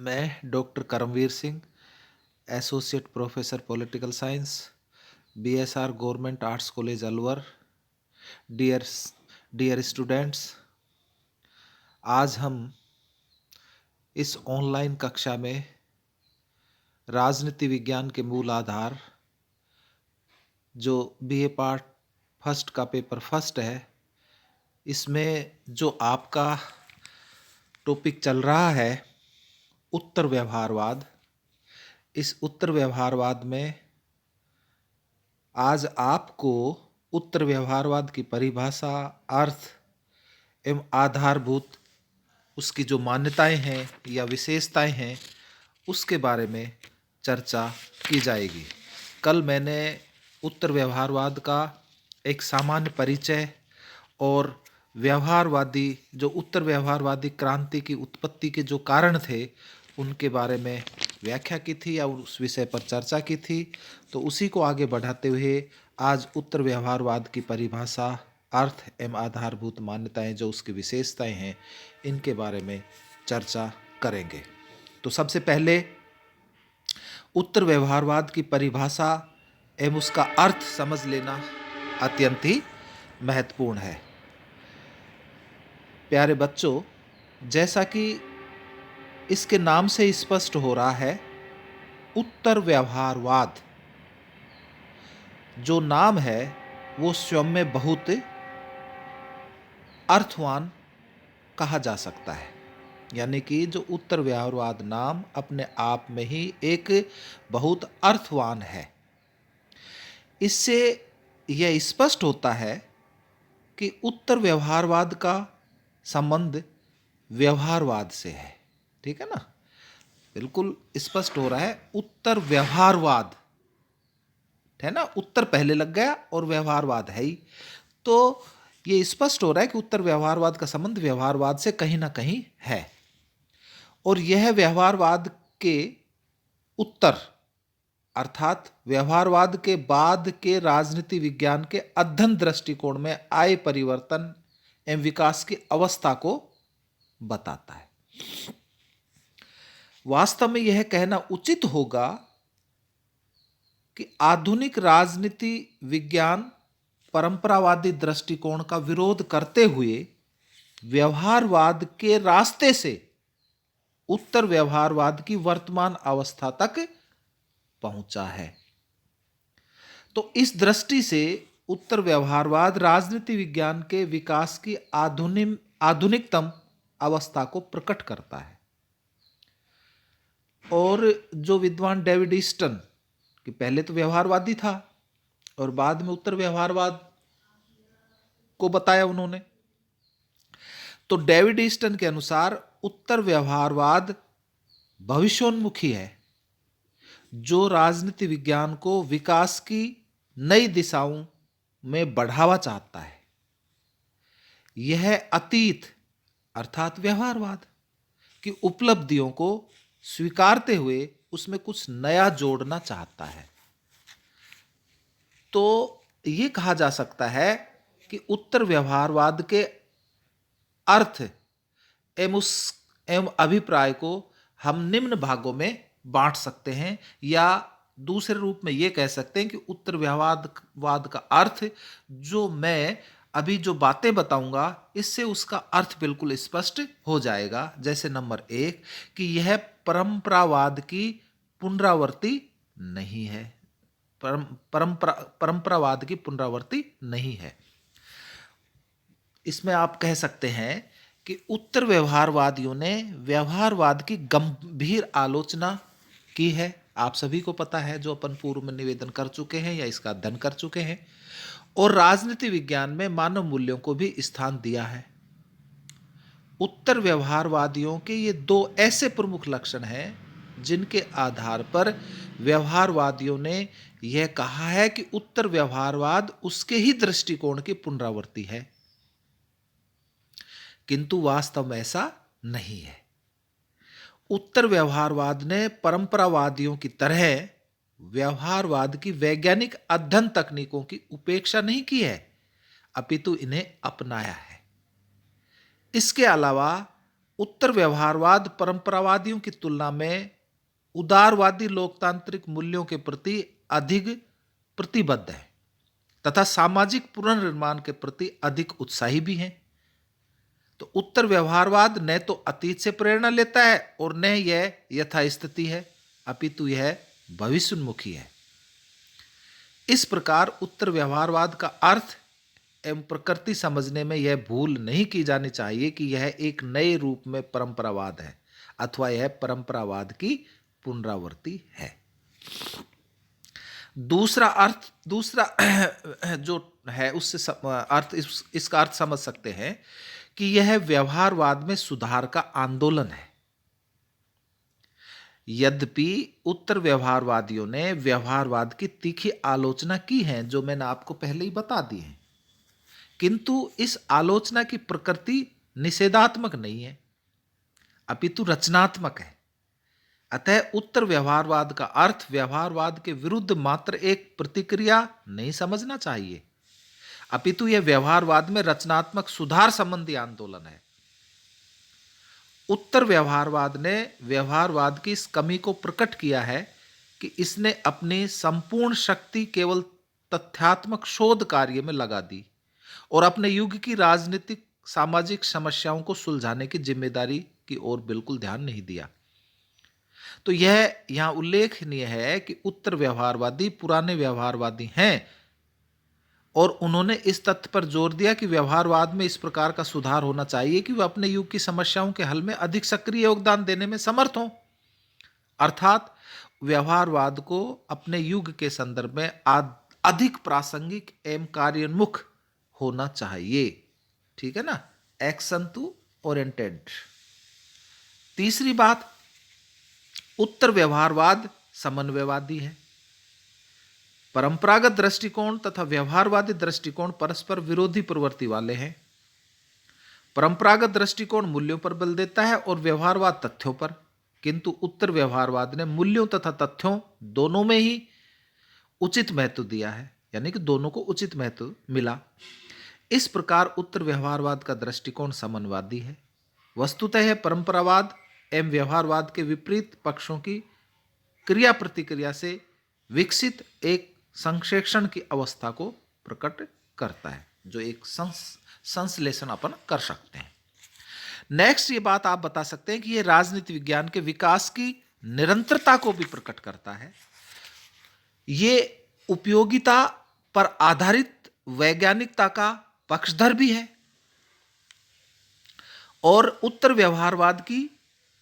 मैं doctor Karamvir Singh, associate professor political science, BSR government arts college Alwar. Dear dear students, आज हम इस ऑनलाइन कक्षा में राजनीति विज्ञान के मूल आधार, जो बीए पार्ट फर्स्ट का पेपर फर्स्ट है, इसमें जो आपका टॉपिक चल रहा है उत्तर व्यवहारवाद। इस उत्तर व्यवहारवाद में आज आपको उत्तर व्यवहारवाद की परिभाषा, अर्थ एवं आधारभूत उसकी जो मान्यताएं हैं या विशेषताएं हैं उसके बारे में चर्चा की जाएगी। कल मैंने उत्तर व्यवहारवाद का एक सामान्य परिचय और व्यवहारवादी जो उत्तर व्यवहारवादी क्रांति की उत्पत्ति के जो कारण थे उनके बारे में व्याख्या की थी या उस विषय पर चर्चा की थी। तो उसी को आगे बढ़ाते हुए आज उत्तर व्यवहारवाद की परिभाषा, अर्थ एवं आधारभूत मान्यताएं जो उसकी विशेषताएं हैं इनके बारे में चर्चा करेंगे। तो सबसे पहले उत्तर व्यवहारवाद की परिभाषा एवं उसका अर्थ समझ लेना अत्यंत ही महत्वपूर्ण है। प्यारे बच्चों, जैसा कि इसके नाम से स्पष्ट हो रहा है, उत्तर व्यवहारवाद जो नाम है वो स्वयं में बहुत अर्थवान कहा जा सकता है। यानी कि जो उत्तर व्यवहारवाद नाम अपने आप में ही एक बहुत अर्थवान है। इससे यह स्पष्ट होता है कि उत्तर व्यवहारवाद का संबंध व्यवहारवाद से है। ठीक है ना, बिल्कुल स्पष्ट हो रहा है। उत्तर व्यवहारवाद है ना, उत्तर पहले लग गया और व्यवहारवाद है ही, तो ये स्पष्ट हो रहा है कि उत्तर व्यवहारवाद का संबंध व्यवहारवाद से कहीं ना कहीं है। और यह व्यवहारवाद के उत्तर अर्थात व्यवहारवाद के बाद के राजनीति विज्ञान के अध्ययन दृष्टिकोण में आए परिवर्तन एवं विकास की अवस्था को बताता है। वास्तव में यह कहना उचित होगा कि आधुनिक राजनीति विज्ञान परंपरावादी दृष्टिकोण का विरोध करते हुए व्यवहारवाद के रास्ते से उत्तर व्यवहारवाद की वर्तमान अवस्था तक पहुंचा है। तो इस दृष्टि से उत्तर व्यवहारवाद राजनीति विज्ञान के विकास की आधुनिकतम अवस्था को प्रकट करता है। और जो विद्वान डेविड ईस्टन, कि पहले तो व्यवहारवादी था और बाद में उत्तर व्यवहारवाद को बताया उन्होंने, तो डेविड ईस्टन के अनुसार उत्तर व्यवहारवाद भविष्योन्मुखी है जो राजनीति विज्ञान को विकास की नई दिशाओं में बढ़ावा चाहता है। यह अतीत अर्थात व्यवहारवाद की उपलब्धियों को स्वीकारते हुए उसमें कुछ नया जोड़ना चाहता है। तो ये कहा जा सकता है कि उत्तर व्यवहारवाद के अर्थ एवं अभिप्राय को हम निम्न भागों में बांट सकते हैं, या दूसरे रूप में ये कह सकते हैं कि उत्तर व्यवहारवाद का अर्थ, जो मैं अभी जो बातें बताऊंगा इससे उसका अर्थ बिल्कुल स्पष्ट हो जाएगा। जैसे नंबर 1 कि यह परंपरावाद की पुनरावृत्ति नहीं है। परंपरावाद की पुनरावृत्ति नहीं है। इसमें आप कह सकते हैं कि उत्तर व्यवहारवादियों ने व्यवहारवाद की गंभीर आलोचना की है। आप सभी को पता है, जो अपन पूर्व में निवेदन कर चुके हैं या इसका अध्ययन कर चुके हैं, और राजनीति विज्ञान में मानव मूल्यों को भी स्थान दिया है। उत्तर व्यवहारवादियों के ये दो ऐसे प्रमुख लक्षण हैं जिनके आधार पर व्यवहारवादियों ने यह कहा है कि उत्तर व्यवहारवाद उसके ही दृष्टिकोण की पुनरावृत्ति है, किंतु वास्तव में ऐसा नहीं है। उत्तर व्यवहारवाद ने परंपरावादियों की तरह व्यवहारवाद की वैज्ञानिक अध्ययन तकनीकों की उपेक्षा नहीं की है, अपितु इन्हें अपनाया है। इसके अलावा उत्तर व्यवहारवाद परंपरावादियों की तुलना में उदारवादी लोकतांत्रिक मूल्यों के प्रति अधिक प्रतिबद्ध है तथा सामाजिक पुनर्निर्माण के प्रति अधिक उत्साही भी हैं। तो उत्तर व्यवहारवाद न तो अतीत से प्रेरणा लेता है और न यह यथास्थिति है, अपितु यह भविष्योन्मुखी है। इस प्रकार उत्तर व्यवहारवाद का अर्थ एवं प्रकृति समझने में यह भूल नहीं की जानी चाहिए कि यह एक नए रूप में परंपरावाद है अथवा यह परंपरावाद की पुनरावृत्ति है। दूसरा जो है उससे इसका अर्थ समझ सकते हैं कि यह व्यवहारवाद में सुधार का आंदोलन है। यद्यपि उत्तर व्यवहारवादियों ने व्यवहारवाद की तीखी आलोचना की है, जो मैंने आपको पहले ही बता दी है, किंतु इस आलोचना की प्रकृति निषेधात्मक नहीं है अपितु रचनात्मक है। अतः उत्तर व्यवहारवाद का अर्थ व्यवहारवाद के विरुद्ध मात्र एक प्रतिक्रिया नहीं समझना चाहिए, अपितु यह व्यवहारवाद में रचनात्मक सुधार संबंधी आंदोलन है। उत्तर व्यवहारवाद ने व्यवहारवाद की इस कमी को प्रकट किया है कि इसने अपनी संपूर्ण शक्ति केवल तथ्यात्मक शोध कार्य में लगा दी और अपने युग की राजनीतिक सामाजिक समस्याओं को सुलझाने की जिम्मेदारी की ओर बिल्कुल ध्यान नहीं दिया। तो यह यहां उल्लेखनीय है कि उत्तर व्यवहारवादी पुराने व्यवहारवादी हैं और उन्होंने इस तथ्य पर जोर दिया कि व्यवहारवाद में इस प्रकार का सुधार होना चाहिए कि वे अपने युग की समस्याओं के हल में अधिक सक्रिय योगदान देने में समर्थ हों। अर्थात व्यवहारवाद को अपने युग के संदर्भ में अधिक प्रासंगिक एवं कार्योन्मुख होना चाहिए। ठीक है ना, एक्शन टू ओरिएंटेड। तीसरी बात, उत्तर व्यवहारवाद समन्वयवादी है। परंपरागत दृष्टिकोण तथा व्यवहारवादी दृष्टिकोण परस्पर विरोधी प्रवृत्ति वाले हैं। परंपरागत दृष्टिकोण मूल्यों पर बल देता है और व्यवहारवाद तथ्यों पर, किंतु उत्तर व्यवहारवाद ने मूल्यों तथा तथ्यों दोनों में ही उचित महत्व दिया है, यानी कि दोनों को उचित महत्व मिला। इस प्रकार उत्तर व्यवहारवाद का दृष्टिकोण समन्वयवादी है। वस्तुतः यह परंपरावाद एवं व्यवहारवाद के विपरीत पक्षों की क्रिया प्रतिक्रिया से विकसित एक संश्लेषण की अवस्था को प्रकट करता है, जो एक संश्लेषण अपन कर सकते हैं। नेक्स्ट ये बात आप बता सकते हैं कि यह राजनीति विज्ञान के विकास की निरंतरता को भी प्रकट करता है। ये उपयोगिता पर आधारित वैज्ञानिकता का पक्षधर भी है और उत्तर व्यवहारवाद की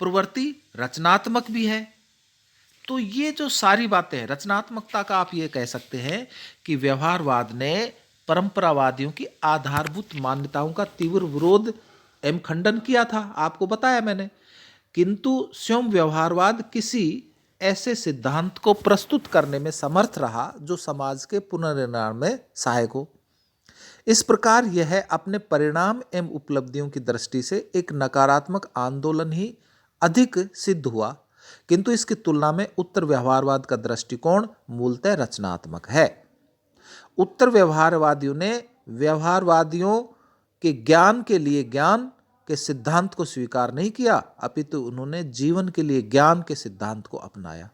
प्रवृत्ति रचनात्मक भी है। तो ये जो सारी बातें हैं, रचनात्मकता का आप ये कह सकते हैं कि व्यवहारवाद ने परंपरावादियों की आधारभूत मान्यताओं का तीव्र विरोध एवं खंडन किया था, आपको बताया मैंने, किंतु स्वयं व्यवहारवाद किसी ऐसे सिद्धांत को प्रस्तुत करने में समर्थ रहा जो समाज के पुनर्निर्माण में सहायक हो। इस प्रकार यह अपने परिणाम एवं उपलब्धियों की दृष्टि से एक नकारात्मक आंदोलन ही अधिक सिद्ध हुआ, किंतु इसकी तुलना में उत्तर व्यवहारवाद का दृष्टिकोण मूलतः रचनात्मक है। उत्तर व्यवहारवादियों ने व्यवहारवादियों के ज्ञान के लिए ज्ञान के सिद्धांत को स्वीकार नहीं किया, अपितु उन्होंने जीवन के लिए ज्ञान के सिद्धांत को अपनाया।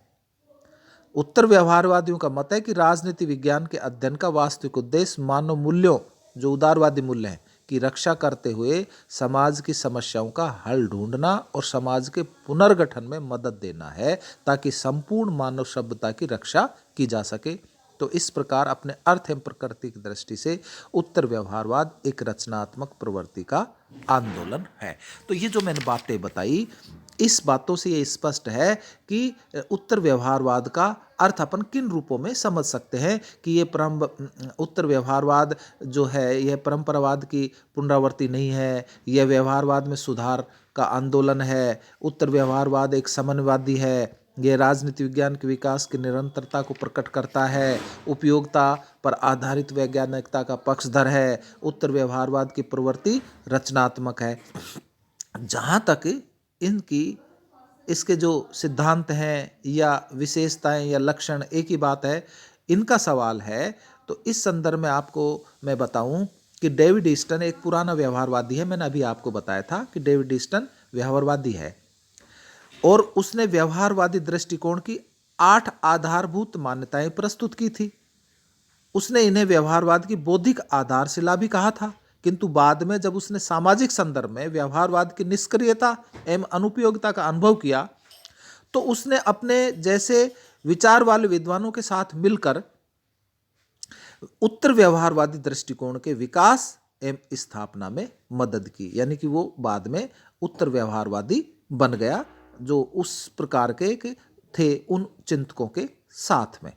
उत्तर व्यवहारवादियों का मत है कि राजनीति विज्ञान के अध्ययन का वास्तविक उद्देश्य मानव मूल्यों, जो उदारवादी मूल्य हैं, की रक्षा करते हुए समाज की समस्याओं का हल ढूंढना और समाज के पुनर्गठन में मदद देना है, ताकि संपूर्ण मानव सभ्यता की रक्षा की जा सके। तो इस प्रकार अपने अर्थ एवं प्रकृति की दृष्टि से उत्तर व्यवहारवाद एक रचनात्मक प्रवृत्ति का आंदोलन है। तो ये जो मैंने बातें बताई, इस बातों से ये स्पष्ट है कि उत्तर व्यवहारवाद का अर्थ अपन किन रूपों में समझ सकते हैं कि ये उत्तर व्यवहारवाद जो है यह परंपरावाद की पुनरावृत्ति नहीं है, यह व्यवहारवाद में सुधार का आंदोलन है। उत्तर व्यवहारवाद एक समन्वयवादी है, यह राजनीति विज्ञान के विकास की निरंतरता को प्रकट करता है, उपयोगिता पर आधारित वैज्ञानिकता का पक्षधर है। उत्तर व्यवहारवाद की प्रवृत्ति रचनात्मक है। जहाँ तक इसके जो सिद्धांत हैं या विशेषताएं या लक्षण, एक ही बात है, इनका सवाल है, तो इस संदर्भ में आपको मैं बताऊं कि डेविड ईस्टन एक पुराना व्यवहारवादी है। मैंने अभी आपको बताया था कि डेविड ईस्टन व्यवहारवादी है। और उसने व्यवहारवादी दृष्टिकोण की 8 आधारभूत मान्यताएं प्रस्तुत की थी। उसने इन्हें व्यवहारवाद की बौद्धिक आधारशिला भी कहा था, किंतु बाद में जब उसने सामाजिक संदर्भ में व्यवहारवाद की निष्क्रियता एवं अनुपयोगिता का अनुभव किया, तो उसने अपने जैसे विचार वाले विद्वानों के साथ मिलकर उत्तर व्यवहारवादी दृष्टिकोण के विकास एवं स्थापना में मदद की। यानी कि वो बाद में उत्तर व्यवहारवादी बन गया, जो उस प्रकार के थे उन चिंतकों के साथ में।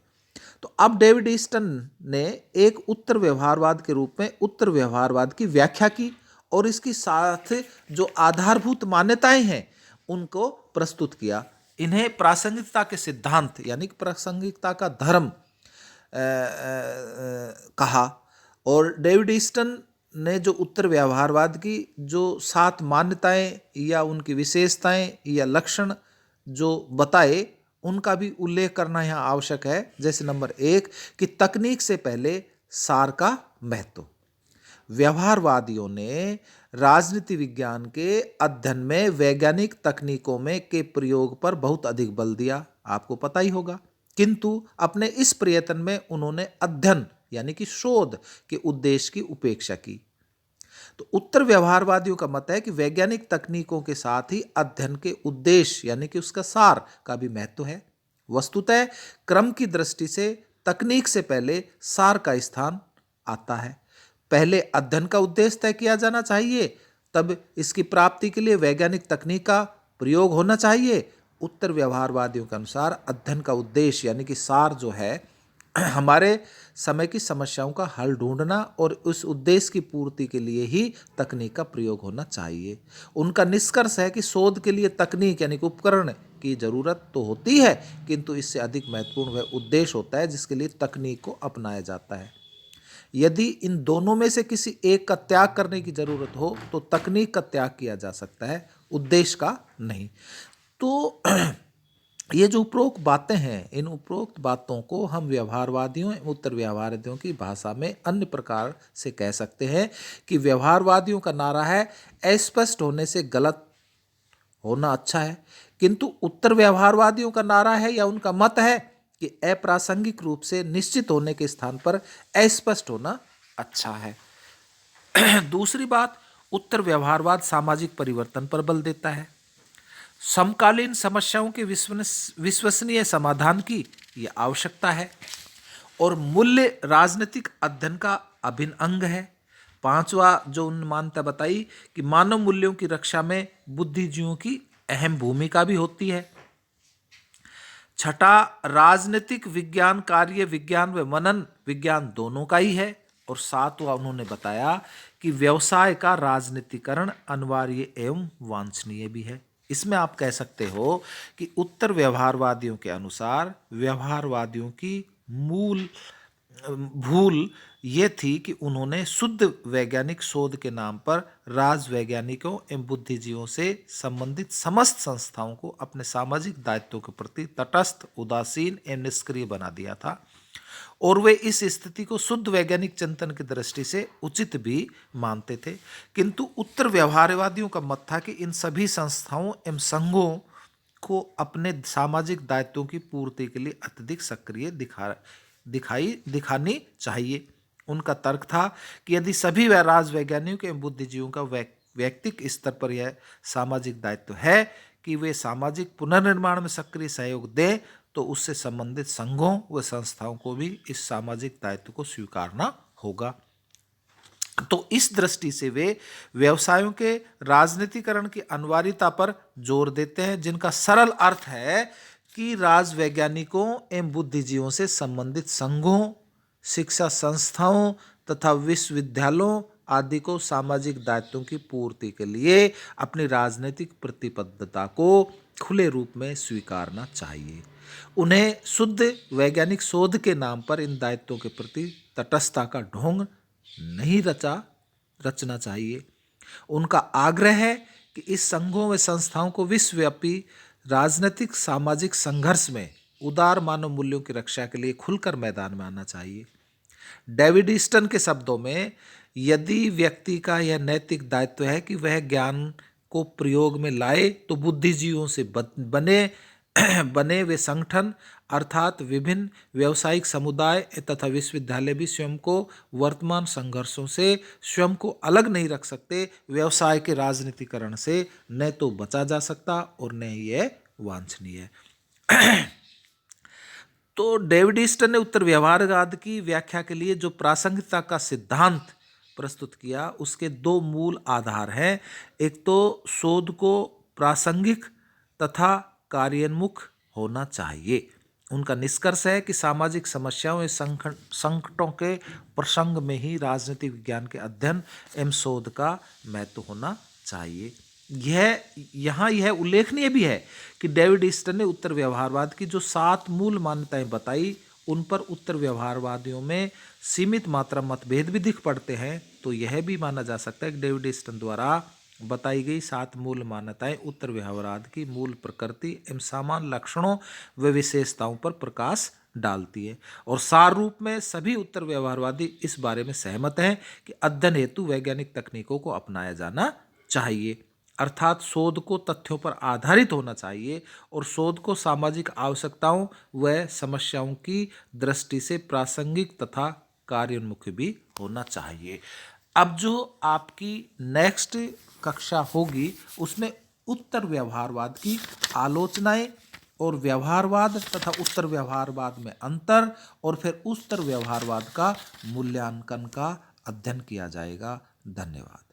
तो अब डेविड ईस्टन ने एक उत्तर व्यवहारवाद के रूप में उत्तर व्यवहारवाद की व्याख्या की और इसके साथ जो आधारभूत मान्यताएं हैं उनको प्रस्तुत किया। इन्हें प्रासंगिकता के सिद्धांत यानी कि प्रासंगिकता का धर्म कहा। और डेविड ईस्टन ने जो उत्तर व्यवहारवाद की जो 7 मान्यताएं या उनकी विशेषताएं या लक्षण जो बताए, उनका भी उल्लेख करना यहाँ आवश्यक है। जैसे नंबर 1 कि तकनीक से पहले सार का महत्व। व्यवहारवादियों ने राजनीति विज्ञान के अध्ययन में वैज्ञानिक तकनीकों में के प्रयोग पर बहुत अधिक बल दिया, आपको पता ही होगा। किंतु अपने इस प्रयत्न में उन्होंने अध्ययन यानी कि शोध के उद्देश्य की उपेक्षा की। तो उत्तर व्यवहारवादियों का मत है कि वैज्ञानिक तकनीकों के साथ ही अध्ययन के उद्देश्य यानी कि उसका सार का भी महत्व है। वस्तुतः क्रम की दृष्टि से तकनीक से पहले सार का स्थान आता है। पहले अध्ययन का उद्देश्य तय किया जाना चाहिए, तब इसकी प्राप्ति के लिए वैज्ञानिक तकनीक का प्रयोग होना चाहिए। उत्तर व्यवहारवादियों के अनुसार अध्ययन का उद्देश्य यानी कि सार जो है हमारे समय की समस्याओं का हल ढूंढना और उस उद्देश्य की पूर्ति के लिए ही तकनीक का प्रयोग होना चाहिए। उनका निष्कर्ष है कि शोध के लिए तकनीक यानी कि उपकरण की जरूरत तो होती है, किंतु इससे अधिक महत्वपूर्ण वह उद्देश्य होता है जिसके लिए तकनीक को अपनाया जाता है। यदि इन दोनों में से किसी एक का त्याग करने की जरूरत हो तो तकनीक का त्याग किया जा सकता है, उद्देश्य का नहीं। तो ये जो उपरोक्त बातें हैं, इन उपरोक्त बातों को हम व्यवहारवादियों एवं उत्तर व्यवहारवादियों की भाषा में अन्य प्रकार से कह सकते हैं कि व्यवहारवादियों का नारा है अस्पष्ट होने से गलत होना अच्छा है, किंतु उत्तर व्यवहारवादियों का नारा है या उनका मत है कि अप्रासंगिक रूप से निश्चित होने के स्थान पर अस्पष्ट होना अच्छा है। दूसरी बात, उत्तर व्यवहारवाद सामाजिक परिवर्तन पर बल देता है। समकालीन समस्याओं के विश्वसनीय समाधान की यह आवश्यकता है और मूल्य राजनीतिक अध्ययन का अभिन्न अंग है। 5वां जो उन्होंने मान्यता बताई कि मानव मूल्यों की रक्षा में बुद्धिजीवियों की अहम भूमिका भी होती है। 6, राजनीतिक विज्ञान कार्य विज्ञान व मनन विज्ञान दोनों का ही है। और 7वां उन्होंने बताया कि व्यवसाय का राजनीतिकरण अनिवार्य एवं वांछनीय भी है। इसमें आप कह सकते हो कि उत्तर व्यवहारवादियों के अनुसार व्यवहारवादियों की मूल भूल ये थी कि उन्होंने शुद्ध वैज्ञानिक शोध के नाम पर राजवैज्ञानिकों एवं बुद्धिजीवियों से संबंधित समस्त संस्थाओं को अपने सामाजिक दायित्वों के प्रति तटस्थ, उदासीन एवं निष्क्रिय बना दिया था और वे इस स्थिति को शुद्ध वैज्ञानिक चिंतन की दृष्टि से उचित भी मानते थे। किंतु उत्तर व्यवहारवादियों का मत था कि इन सभी संस्थाओं एवं संघों को अपने सामाजिक दायित्वों की पूर्ति के लिए अत्यधिक सक्रिय दिखानी चाहिए। उनका तर्क था कि यदि सभी राजवैज्ञानिकों एवं बुद्धिजीवियों का व्यक्तिगत स्तर पर यह सामाजिक दायित्व है कि वे सामाजिक पुनर्निर्माण में सक्रिय सहयोग दें, तो उससे संबंधित संघों व संस्थाओं को भी इस सामाजिक दायित्व को स्वीकारना होगा। तो इस दृष्टि से वे व्यवसायों के राजनीतिकरण की अनिवार्यता पर जोर देते हैं, जिनका सरल अर्थ है कि राजवैज्ञानिकों एवं बुद्धिजीवियों से संबंधित संघों, शिक्षा संस्थाओं तथा विश्वविद्यालयों आदि को सामाजिक दायित्वों की पूर्ति के लिए अपनी राजनीतिक प्रतिबद्धता को खुले रूप में स्वीकारना चाहिए। उन्हें शुद्ध वैज्ञानिक शोध के नाम पर इन दायित्वों के प्रति तटस्थता का ढोंग नहीं रचना चाहिए। उनका आग्रह है कि इस संघों व संस्थाओं को विश्वव्यापी राजनीतिक सामाजिक संघर्ष में उदार मानव मूल्यों की रक्षा के लिए खुलकर मैदान में आना चाहिए। डेविड ईस्टन के शब्दों में, यदि व्यक्ति का यह नैतिक दायित्व है कि वह ज्ञान को प्रयोग में लाए तो बुद्धिजीवियों से बने वे संगठन अर्थात विभिन्न व्यावसायिक समुदाय तथा विश्वविद्यालय भी स्वयं को वर्तमान संघर्षों से स्वयं को अलग नहीं रख सकते। व्यवसाय के राजनीतिकरण से न तो बचा जा सकता और न ही यह वांछनीय है। तो डेविड ईस्टर ने उत्तर व्यवहारवाद की व्याख्या के लिए जो प्रासंगिकता का सिद्धांत प्रस्तुत किया उसके दो मूल आधार हैं। एक तो शोध को प्रासंगिक तथा कार्योन्मुख होना चाहिए। उनका निष्कर्ष है कि सामाजिक समस्याओं एवं संकटों के प्रसंग में ही राजनीतिक विज्ञान के अध्ययन एवं शोध का महत्व होना चाहिए। यह उल्लेखनीय भी है कि डेविड ईस्टर ने उत्तर व्यवहारवाद की जो 7 मूल मान्यताएं बताई उन पर उत्तर व्यवहारवादियों में सीमित मात्रा मतभेद भी दिख पड़ते हैं। तो यह भी माना जा सकता है कि डेविड ईस्टर द्वारा बताई गई 7 मूल मान्यताएं उत्तर व्यवहारवाद की मूल प्रकृति एवं सामान्य लक्षणों व विशेषताओं पर प्रकाश डालती है। और सार रूप में सभी उत्तर व्यवहारवादी इस बारे में सहमत हैं कि अध्ययन हेतु वैज्ञानिक तकनीकों को अपनाया जाना चाहिए, अर्थात शोध को तथ्यों पर आधारित होना चाहिए और शोध को सामाजिक आवश्यकताओं व समस्याओं की दृष्टि से प्रासंगिक तथा कार्योन्मुख भी होना चाहिए। अब जो आपकी नेक्स्ट कक्षा होगी उसमें उत्तर व्यवहारवाद की आलोचनाएं और व्यवहारवाद तथा उत्तर व्यवहारवाद में अंतर और फिर उत्तर व्यवहारवाद का मूल्यांकन का अध्ययन किया जाएगा। धन्यवाद।